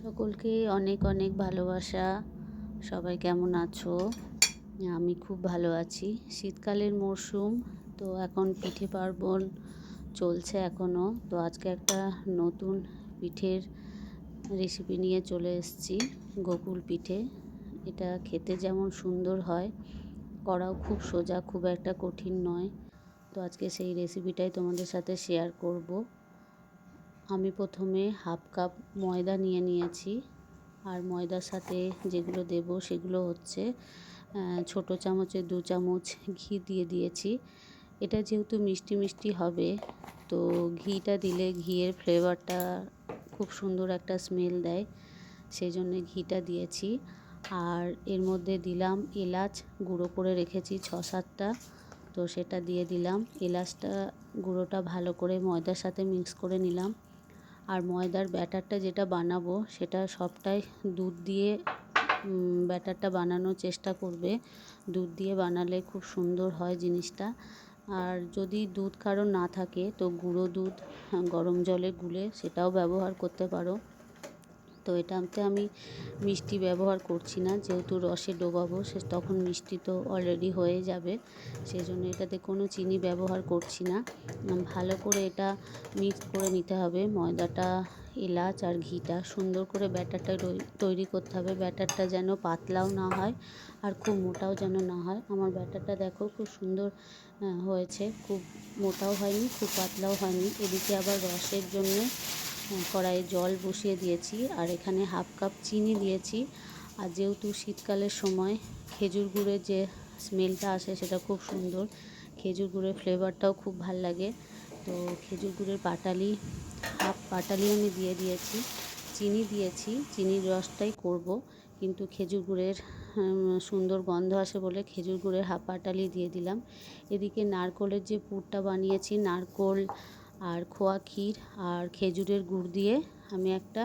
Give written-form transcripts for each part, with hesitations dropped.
সকলকে অনেক অনেক ভালোবাসা। সবাই কেমন আছো? আমি খুব ভালো আছি। শীতকালের মরশুম, তো এখন পিঠে পার্বণ চলছে এখনও। তো আজকে একটা নতুন পিঠের রেসিপি নিয়ে চলে এসেছি, গোকুল পিঠে। এটা খেতে যেমন সুন্দর হয়, করাও খুব সোজা, খুব একটা কঠিন নয়। তো আজকে সেই রেসিপিটাই তোমাদের সাথে শেয়ার করব। আমি প্রথমে হাফ কাপ ময়দা নিয়ে নিয়েছি, আর ময়দার সাথে যেগুলো দেব সেগুলো হচ্ছে ছোট চামচে 2 চামচ ঘি দিয়ে দিয়েছি। এটা যেহেতু মিষ্টি মিষ্টি হবে, তো ঘিটা দিলে ঘিয়ের ফ্লেভারটা খুব সুন্দর একটা স্মেল দেয়, সেই জন্যে ঘিটা দিয়েছি। আর এর মধ্যে দিলাম এলাচ, গুঁড়ো করে রেখেছি 6-7টা, তো সেটা দিয়ে দিলাম। এলাচটা গুঁড়োটা ভালো করে ময়দার সাথে মিক্স করে নিলাম। আর ময়দার ব্যাটারটা যেটা বানাবো সেটা সবটাই দুধ দিয়ে ব্যাটারটা বানানোর চেষ্টা করবে। দুধ দিয়ে বানালে খুব সুন্দর হয় জিনিসটা। আর যদি দুধ কারো না থাকে তো গুঁড়ো দুধ গরম জলে গুলে সেটাও ব্যবহার করতে পারো। তো এটাতে আমি মিষ্টি ব্যবহার করছি না, যেহেতু রসে ডোবাবো, সে তখন মিষ্টি তো অলরেডি হয়ে যাবে, সেই জন্য এটাতে কোনো চিনি ব্যবহার করছি না। ভালো করে এটা মিক্স করে নিতে হবে, ময়দাটা, এলাচ আর ঘিটা। সুন্দর করে ব্যাটারটা তৈরি করতে হবে। ব্যাটারটা যেন পাতলাও না হয় আর খুব মোটাও যেন না হয়। আমার ব্যাটারটা দেখো খুব সুন্দর হয়েছে, খুব মোটাও হয়নি, খুব পাতলাও হয়নি। এদিকে আবার রসের জন্য কড়াইয়ে জল বসিয়ে দিয়েছি, আর এখানে হাফ কাপ চিনি দিয়েছি। আর যেহেতু শীতকালের সময় খেজুর গুড়ের যে স্মেলটা আসে সেটা খুব সুন্দর, খেজুর গুড়ের ফ্লেভারটাও খুব ভাল লাগে। তো খেজুর গুড়ের পাটালি, হাফ পাটালি আমি দিয়ে দিয়েছি। চিনি দিয়েছি, চিনির রসটাই করব, কিন্তু খেজুর গুড়ের সুন্দর গন্ধ আসে বলে খেজুর গুড়ের হাফ পাটালি দিয়ে দিলাম। এদিকে নারকোলের যে পুরটা বানিয়েছি, নারকোল আর খোয়া ক্ষীর আর খেজুরের গুড় দিয়ে আমি একটা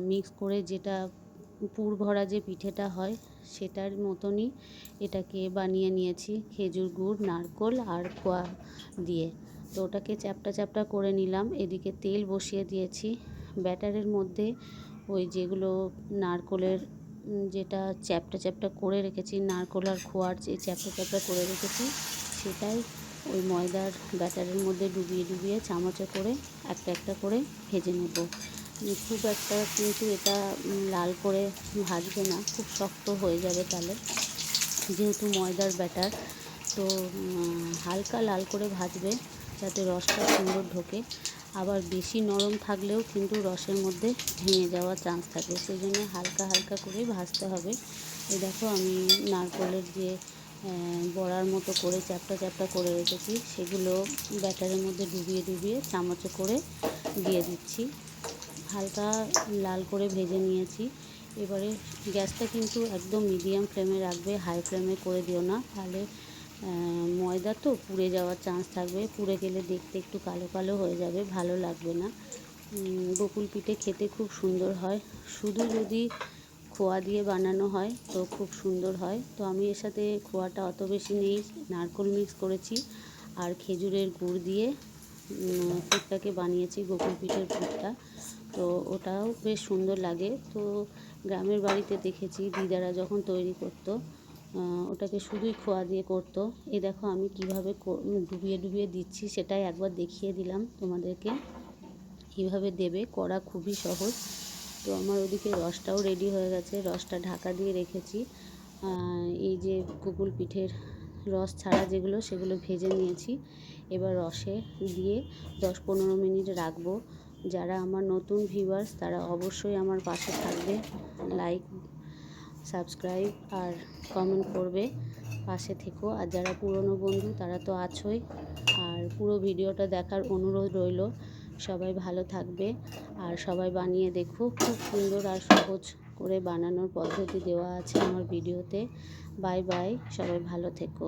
মিক্স করে, যেটা পুর ভরা যে পিঠেটা হয় সেটার মতনই এটাকে বানিয়ে নিয়েছি, খেজুর গুড়, নারকোল আর খোয়া দিয়ে। তো ওটাকে চ্যাপটা চ্যাপটা করে নিলাম। এদিকে তেল বসিয়ে দিয়েছি। ব্যাটারের মধ্যে ওই যেগুলো নারকোলের যেটা চ্যাপটা চ্যাপটা করে রেখেছি, নারকোল আর খোয়ার যে চ্যাপটা চ্যাপটা করে রেখেছি, সেটাই ওই ময়দার ব্যাটারের মধ্যে ডুবিয়ে ডুবিয়ে চামচে করে একটা একটা করে ভেজে নেব। খুব একটা কিন্তু এটা লাল করে ভাজবে না, খুব শক্ত হয়ে যাবে তাহলে, যেহেতু ময়দার ব্যাটার। তো হালকা লাল করে ভাজবে যাতে রসটা সুন্দর ঢোকে। আবার বেশি নরম থাকলেও কিন্তু রসের মধ্যে ভেঙে যাওয়ার চান্স থাকে, সেই জন্য হালকা হালকা করেই ভাজতে হবে। এই দেখো আমি নারকোলের যে বড়ার মতো করে চ্যাপটা চ্যাপটা করে রেখেছি সেগুলো ব্যাটারের মধ্যে ডুবিয়ে ডুবিয়ে চামচে করে দিয়ে দিচ্ছি। হালকা লাল করে ভেজে নিয়েছি। এবারে গ্যাসটা কিন্তু একদম মিডিয়াম ফ্লেমে রাখবে, হাই ফ্লেমে করে দিও না, তাহলে ময়দা তো পুড়ে যাওয়ার চান্স থাকবে। পুড়ে গেলে দেখতে একটু কালো কালো হয়ে যাবে, ভালো লাগবে না। গোকুল পিঠে খেতে খুব সুন্দর হয়, শুধু যদি খোয়া দিয়ে বানানো হয় তো খুব সুন্দর হয়। তো আমি এর সাথে খোয়াটা অত বেশি নেই, নারকোল মিক্স করেছি আর খেজুরের গুড় দিয়ে পুরটাকে বানিয়েছি, গোকুল পিঠের পুরটা। তো ওটাও বেশ সুন্দর লাগে। তো গ্রামের বাড়িতে দেখেছি দিদারা যখন তৈরি করতো, ওটাকে শুধুই খোয়া দিয়ে করতো। এই দেখো আমি কীভাবে ডুবিয়ে ডুবিয়ে দিচ্ছি সেটাই একবার দেখিয়ে দিলাম তোমাদেরকে। কীভাবে দেবে, করা খুবই সহজ। তো আমার ওদিকে রসটাও রেডি হয়ে গেছে, রসটা ঢাকা দিয়ে রেখেছি। এই যে গোকুল পিঠের রস ছাড়া যেগুলো সেগুলো ভেজে নিয়েছি। এবার রসে দিয়ে 10-15 মিনিট রাখবো। যারা আমার নতুন ভিউয়ার্স তারা অবশ্যই আমার পাশে থাকবে, লাইক, সাবস্ক্রাইব আর কমেন্ট করবে, পাশে থেকো। আর যারা পুরনো বন্ধু তারা তো আছোই। আর পুরো ভিডিওটা দেখার অনুরোধ রইল। সবাই ভালো থাকবে আর সবাই বানিয়ে দেখো, খুব সুন্দর আর সহজ করে বানানোর পদ্ধতি দেওয়া আছে আমার ভিডিওতে। বাই বাই, সবাই ভালো থেকো।